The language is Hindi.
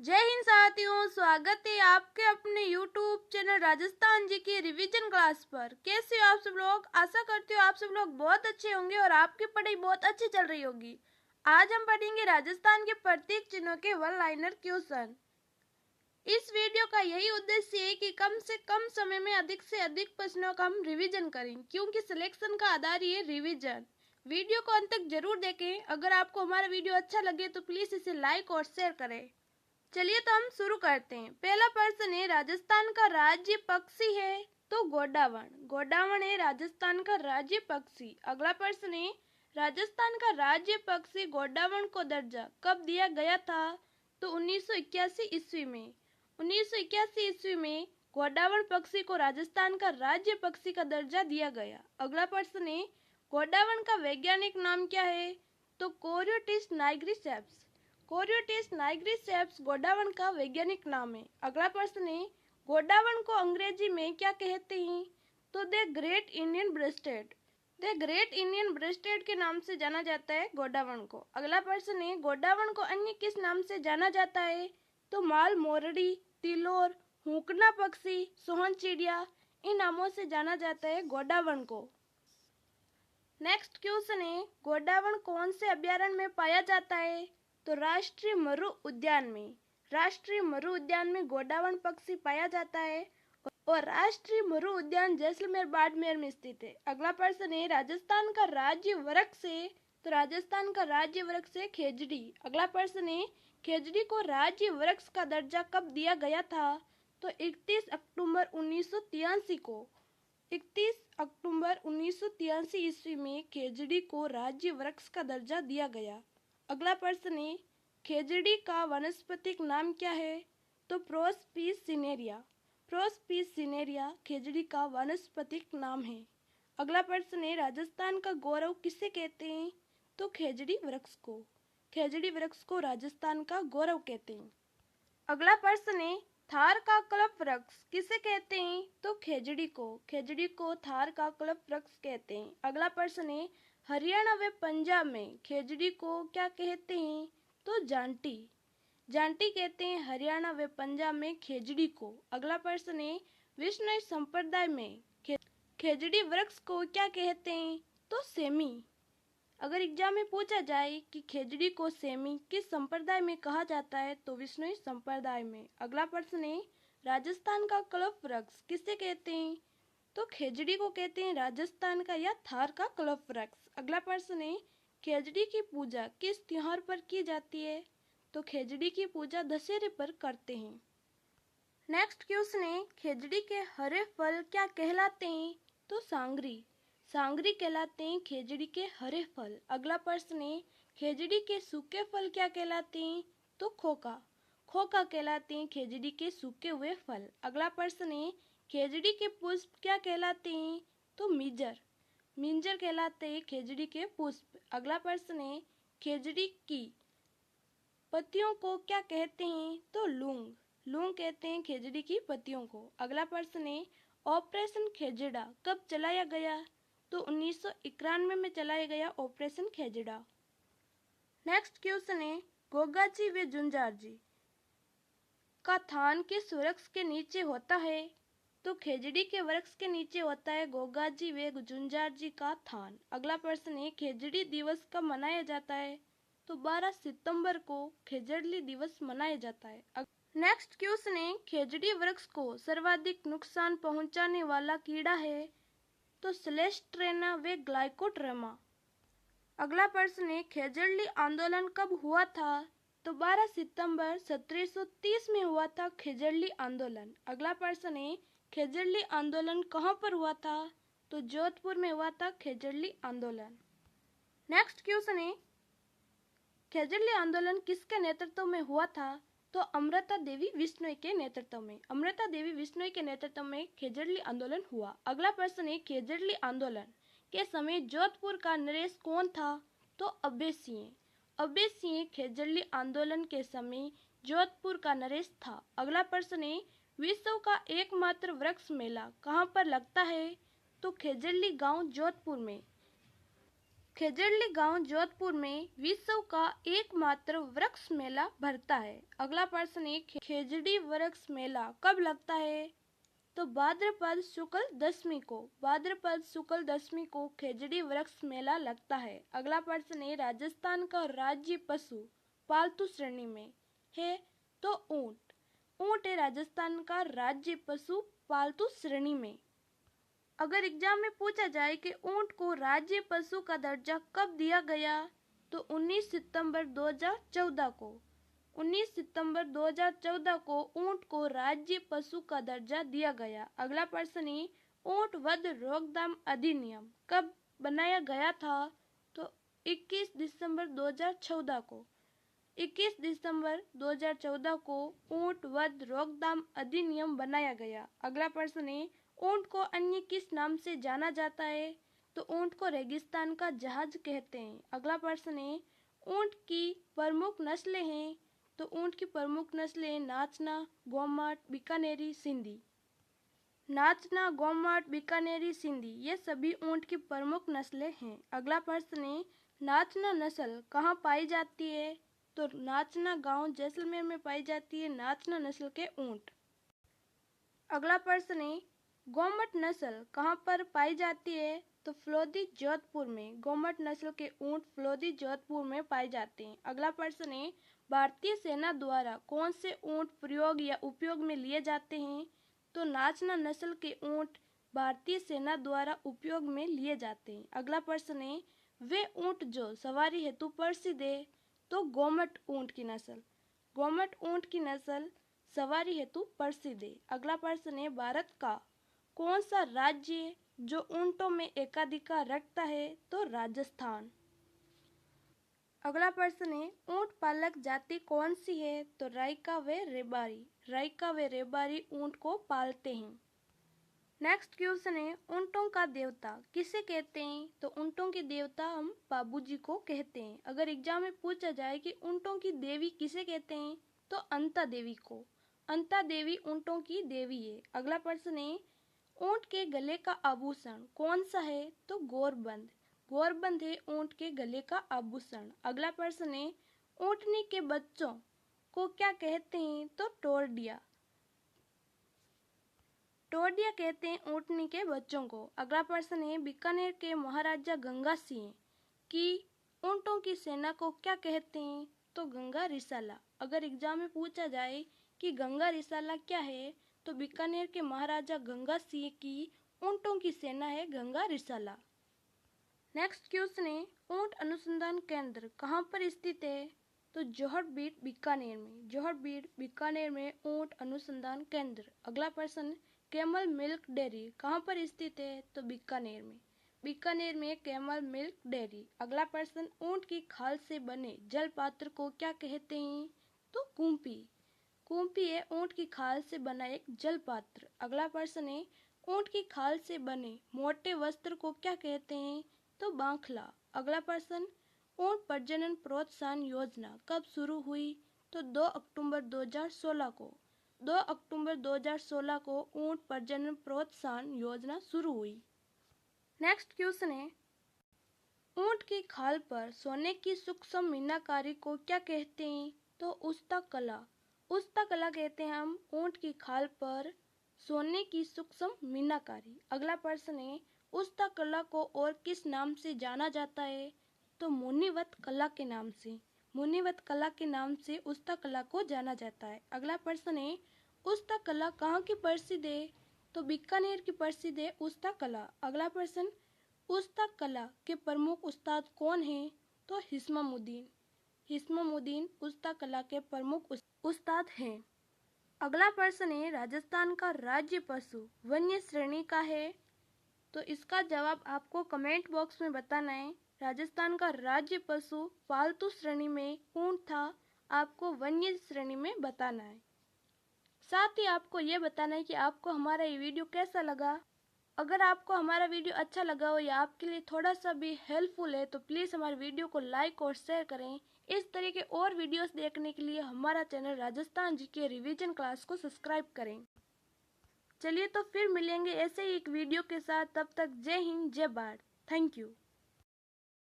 जय हिंद साथियों, स्वागत है आपके अपने YouTube चैनल राजस्थान जी की रिवीजन क्लास पर। कैसे हो आप सब लोग? आशा करती हूँ आप सब लोग बहुत अच्छे होंगे और आपकी पढ़ाई बहुत अच्छी चल रही होगी। आज हम पढ़ेंगे राजस्थान के प्रतीक चिन्हों के वन लाइनर क्वेश्चन। इस वीडियो का यही उद्देश्य है कि कम से कम समय में अधिक से अधिक प्रश्नों का हम रिवीजन करें, क्योंकि सिलेक्शन का आधार ही है रिवीजन। वीडियो को अंत तक जरूर देखें। अगर आपको हमारा वीडियो अच्छा लगे तो प्लीज इसे लाइक और शेयर करें। चलिए तो हम शुरू करते हैं। पहला प्रश्न है, राजस्थान का राज्य पक्षी है तो गोडावण। गोडावण है राजस्थान का राज्य पक्षी। अगला प्रश्न है, राजस्थान का राज्य पक्षी गोडावण को दर्जा कब दिया गया था? तो 1981 ईस्वी में। 1981 ईस्वी में गोडावण पक्षी को राजस्थान का राज्य पक्षी का दर्जा दिया गया। अगला प्रश्न है, गोडावण का वैज्ञानिक नाम क्या है? तो कोरियोटिस नाइग्रिसेप्स। कोरियोटिस नाइग्रिसेप्स गोडावण का वैज्ञानिक नाम है। अगला प्रश्न है, गोडावण को अंग्रेजी में क्या कहते हैं? तो the great Indian rested. The great Indian rested के नाम से जाना जाता है गोडावण को। अगला प्रश्न है, गोडावण को अन्य किस नाम से जाना जाता है? तो माल मोरडी, तिलोर, हुकना पक्षी, सोहन चिड़िया, इन नामों से जाना जाता है गोडावण को। नेक्स्ट क्वेश्चन है, गोडावण कौन से अभयारण्य में पाया जाता है? तो राष्ट्रीय मरु उद्यान में। राष्ट्रीय मरु उद्यान में गोडावण पक्षी पाया जाता है और राष्ट्रीय मरु उद्यान जैसलमेर बाड़मेर में स्थित है। अगला प्रश्न है, राजस्थान का राज्य वृक्ष है? तो राजस्थान का राज्य वृक्ष है खेजड़ी। अगला प्रश्न है, खेजड़ी को राज्य वृक्ष का दर्जा कब दिया गया था? तो 31 अक्टूबर 1983 को। 31 अक्टूबर 1983 ईस्वी में खेजड़ी को राज्य वृक्ष का दर्जा दिया गया। अगला प्रश्न है, खेजड़ी का वानस्पतिक नाम क्या है? तो प्रोसपीस सिनेरिया। प्रोसपीस सिनेरिया खेजड़ी का वानस्पतिक नाम है। अगला प्रश्न है, राजस्थान का गौरव किसे कहते हैं? तो खेजड़ी वृक्ष को। खेजड़ी वृक्ष को राजस्थान का गौरव कहते हैं। अगला प्रश्न है, थार का कल्प वृक्ष किसे कहते हैं? तो खेजड़ी को। खेजड़ी को थार का कल्प वृक्ष कहते हैं। अगला प्रश्न है, हरियाणा व पंजाब में खेजड़ी को क्या कहते हैं? तो जांटी। जांटी कहते हैं हरियाणा व पंजाब में खेजड़ी को। अगला प्रश्न है, विष्णु संप्रदाय में खेजड़ी वृक्ष को क्या कहते हैं? तो सेमी। अगर एग्जाम में पूछा जाए कि खेजड़ी को सेमी किस संप्रदाय में कहा जाता है, तो विष्णु संप्रदाय में। अगला प्रश्न है, राजस्थान का कल्प वृक्ष किसे कहते हैं? तो खेजड़ी को कहते हैं राजस्थान का या थार का कल्प वृक्ष। अगला प्रश्न है, खेजड़ी की पूजा किस त्योहार पर की जाती है? तो खेजड़ी की पूजा दशहरे पर करते हैं। नेक्स्ट क्वेश्चन है, खेजड़ी के हरे फल क्या कहलाते हैं? तो सांगरी। सांगरी कहलाते हैं खेजड़ी के हरे फल। अगला प्रश्न है, खेजड़ी के सूखे फल क्या कहलाते हैं? तो खोखा। खोखा कहलाते हैं खेजड़ी के सूखे हुए फल। अगला प्रश्न है, खेजड़ी के पुष्प क्या कहलाते हैं? तो मिंजर। मिंजर कहलाते हैं खेजड़ी के पुष्प। अगला प्रश्न है, खेजड़ी की पत्तियों को क्या कहते हैं? तो लूंग। लूंग कहते हैं खेजड़ी की पत्तियों को। अगला प्रश्न है, ऑपरेशन खेजड़ा कब चलाया गया? तो 1991 में चलाया गया ऑपरेशन खेजड़ा। नेक्स्ट क्वेश्चन है, गोगाजी व जुंजार जी का थान किस वृक्ष के नीचे होता है? तो खेजड़ी के वृक्ष के नीचे होता है गोगाजी व जुंजार जी का थान। अगला प्रश्न है, खेजड़ी दिवस कब मनाया जाता है? तो 12 सितंबर को खेजड़ी दिवस मनाया जाता है। नेक्स्ट क्वेश्चन है, खेजड़ी वृक्ष को सर्वाधिक नुकसान पहुंचाने वाला कीड़ा है? तो स्लेस्ट्रेना व ग्लाइकोट्रेमा। अगला प्रश्न है, खेजड़ी आंदोलन कब हुआ था? तो 12 सितंबर 1730 में हुआ था खेजड़ी आंदोलन। अगला प्रश्न है, खेजड़ी आंदोलन कहाँ पर हुआ था? तो जोधपुर में हुआ था खेजड़ी आंदोलन। नेक्स्ट क्वेश्चन है, खेजड़ी आंदोलन किसके नेतृत्व में हुआ था? तो अमृता देवी विश्नोई के नेतृत्व में। अमृता देवी विश्नोई के नेतृत्व में खेजड़ी आंदोलन हुआ। अगला प्रश्न है, खेजड़ी आंदोलन के समय जोधपुर का नरेश कौन था? तो अभय सिंह। अभय सिंह खेजड़ी आंदोलन के समय जोधपुर का नरेश था। अगला प्रश्न है, विश्व का एकमात्र वृक्ष मेला कहाँ पर लगता है? तो खेजड़ी गांव जोधपुर में। खेजड़ली गांव जोधपुर में विश्व का एकमात्र वृक्ष मेला भरता है। अगला प्रश्न है, खेजड़ी वृक्ष मेला कब लगता है? तो भाद्रपद शुक्ल दशमी को खेजड़ी वृक्ष मेला लगता है। अगला प्रश्न है, राजस्थान का राज्य पशु पालतू श्रेणी में है? तो ऊंट है राजस्थान का राज्य पशु पालतू श्रेणी में। अगर एग्जाम में पूछा जाए कि ऊंट को राज्य पशु का दर्जा कब दिया गया, तो 19 सितंबर 2014 को 19 सितंबर 2014 को ऊंट को राज्य पशु का दर्जा दिया गया। अगला प्रश्न है, ऊंट वध रोकथाम अधिनियम कब बनाया गया था? तो 21 दिसंबर 2014 को 21 दिसंबर 2014 को ऊंट वध रोकथाम अधिनियम बनाया गया। अगला प्रश्न है, ऊंट को अन्य किस नाम से जाना जाता है? तो ऊंट को रेगिस्तान का जहाज कहते हैं। अगला प्रश्न है, ऊंट की प्रमुख नस्लें हैं? तो ऊंट की प्रमुख नस्लें नाचना, गोमाट, बीकानेरी, सिंधी। नाचना, गोमाट, बीकानेरी, सिंधी ये सभी ऊंट की प्रमुख नस्लें हैं। अगला प्रश्न है, नाचना नस्ल कहाँ पाई जाती है? तो नाचना गांव जैसलमेर में पाई जाती है नाचना नस्ल के ऊंट। अगला प्रश्न है, गोमट नस्ल कहाँ पर पाई जाती है? तो फलोदी जोधपुर में गोमट नस्ल के ऊंट फलोदी जोधपुर में पाए जाते हैं। अगला प्रश्न है, भारतीय सेना द्वारा कौन से ऊंट प्रयोग या उपयोग में लिए जाते हैं? तो नाचना नस्ल के ऊंट भारतीय सेना द्वारा उपयोग में लिए जाते हैं। अगला प्रश्न है, वे ऊंट जो सवारी हेतु प्रसिद्ध है? तो गोमट ऊंट की नस्ल सवारी हेतु प्रसिद्ध है। अगला प्रश्न है, भारत का कौन सा राज्य जो ऊंटों में एकाधिकार रखता है? तो राजस्थान। अगला प्रश्न है, ऊंट पालक जाति कौन सी है? तो राइका व रेबारी ऊंट को पालते हैं। नेक्स्ट क्वेश्चन है, ऊंटों का देवता किसे कहते हैं? तो ऊंटों के देवता हम बाबूजी को कहते हैं। अगर एग्जाम में पूछा जाए कि ऊंटों की देवी किसे कहते हैं? तो अंता देवी को। अंता देवी ऊंटों की देवी है। अगला प्रश्न है, ऊंट के गले का आभूषण कौन सा है? तो गोरबंद है ऊंट के गले का आभूषण। अगला प्रश्न है, ऊंटनी के बच्चों को क्या कहते हैं? तो टोडिया कहते हैं ऊंटनी के बच्चों को। अगला प्रश्न है, बीकानेर के महाराजा गंगा सिंह की ऊंटों की सेना को क्या कहते हैं? तो गंगा रिसाला। अगर एग्जाम में पूछा जाए कि गंगा रिसाला क्या है, तो बीकानेर के महाराजा गंगा सिंह की ऊंटों की सेना है गंगा रिसाला। नेक्स्ट क्वेश्चन है, ऊंट अनुसंधान केंद्र कहाँ पर स्थित है? तो जोहड़बीड़ बीकानेर में ऊंट अनुसंधान केंद्र। अगला प्रश्न, कैमल मिल्क डेयरी कहाँ पर स्थित है? तो बीकानेर में कैमल मिल्क डेयरी। अगला प्रश्न, ऊंट की खाल से बने जल पात्र को क्या कहते हैं? तो कुंपी है ऊंट की खाल से बना एक जल पात्र। अगला प्रश्न है, ऊंट की खाल से बने मोटे वस्त्र को क्या कहते हैं? तो बांखला। अगला प्रश्न, ऊंट प्रजनन प्रोत्साहन योजना कब शुरू हुई? तो 2 अक्टूबर 2016 को ऊंट प्रजनन प्रोत्साहन योजना शुरू हुई। नेक्स्ट क्वेश्चन है, ऊंट की खाल पर सोने की सूक्ष्म मीनाकारी को क्या कहते हैं? तो उस्ता कला कहते हैं हम ऊंट की खाल पर सोने की सूक्ष्म मीनाकारी। अगला प्रश्न है, उस्ता कला को और किस नाम से जाना जाता है? तो मुनिवत कला के नाम से उस्ता कला को जाना जाता है। अगला प्रश्न है, उस्ता कला कहाँ की प्रसिद्ध है? तो बीकानेर की प्रसिद्ध है उस्ता कला। अगला प्रश्न, उस्ता कला के प्रमुख उस्ताद कौन हैं? तो हिस्ममुद्दीन उस्ता कला के प्रमुख उस्ताद हैं। अगला प्रश्न है, राजस्थान का राज्य पशु वन्य श्रेणी का है? तो इसका जवाब आपको कमेंट बॉक्स में बताना है। राजस्थान का राज्य पशु पालतू श्रेणी में ऊंट था, आपको वन्य श्रेणी में बताना है। साथ ही आपको ये बताना है कि आपको हमारा ये वीडियो कैसा लगा। अगर आपको हमारा वीडियो अच्छा लगा हो या आपके लिए थोड़ा सा भी हेल्पफुल है तो प्लीज़ हमारे वीडियो को लाइक और शेयर करें। इस तरह के और वीडियोस देखने के लिए हमारा channel Rajasthan GK revision class को सब्सक्राइब करें। चलिए तो फिर मिलेंगे ऐसे ही एक वीडियो के साथ, तब तक जय हिंद जय भारत। Thank you.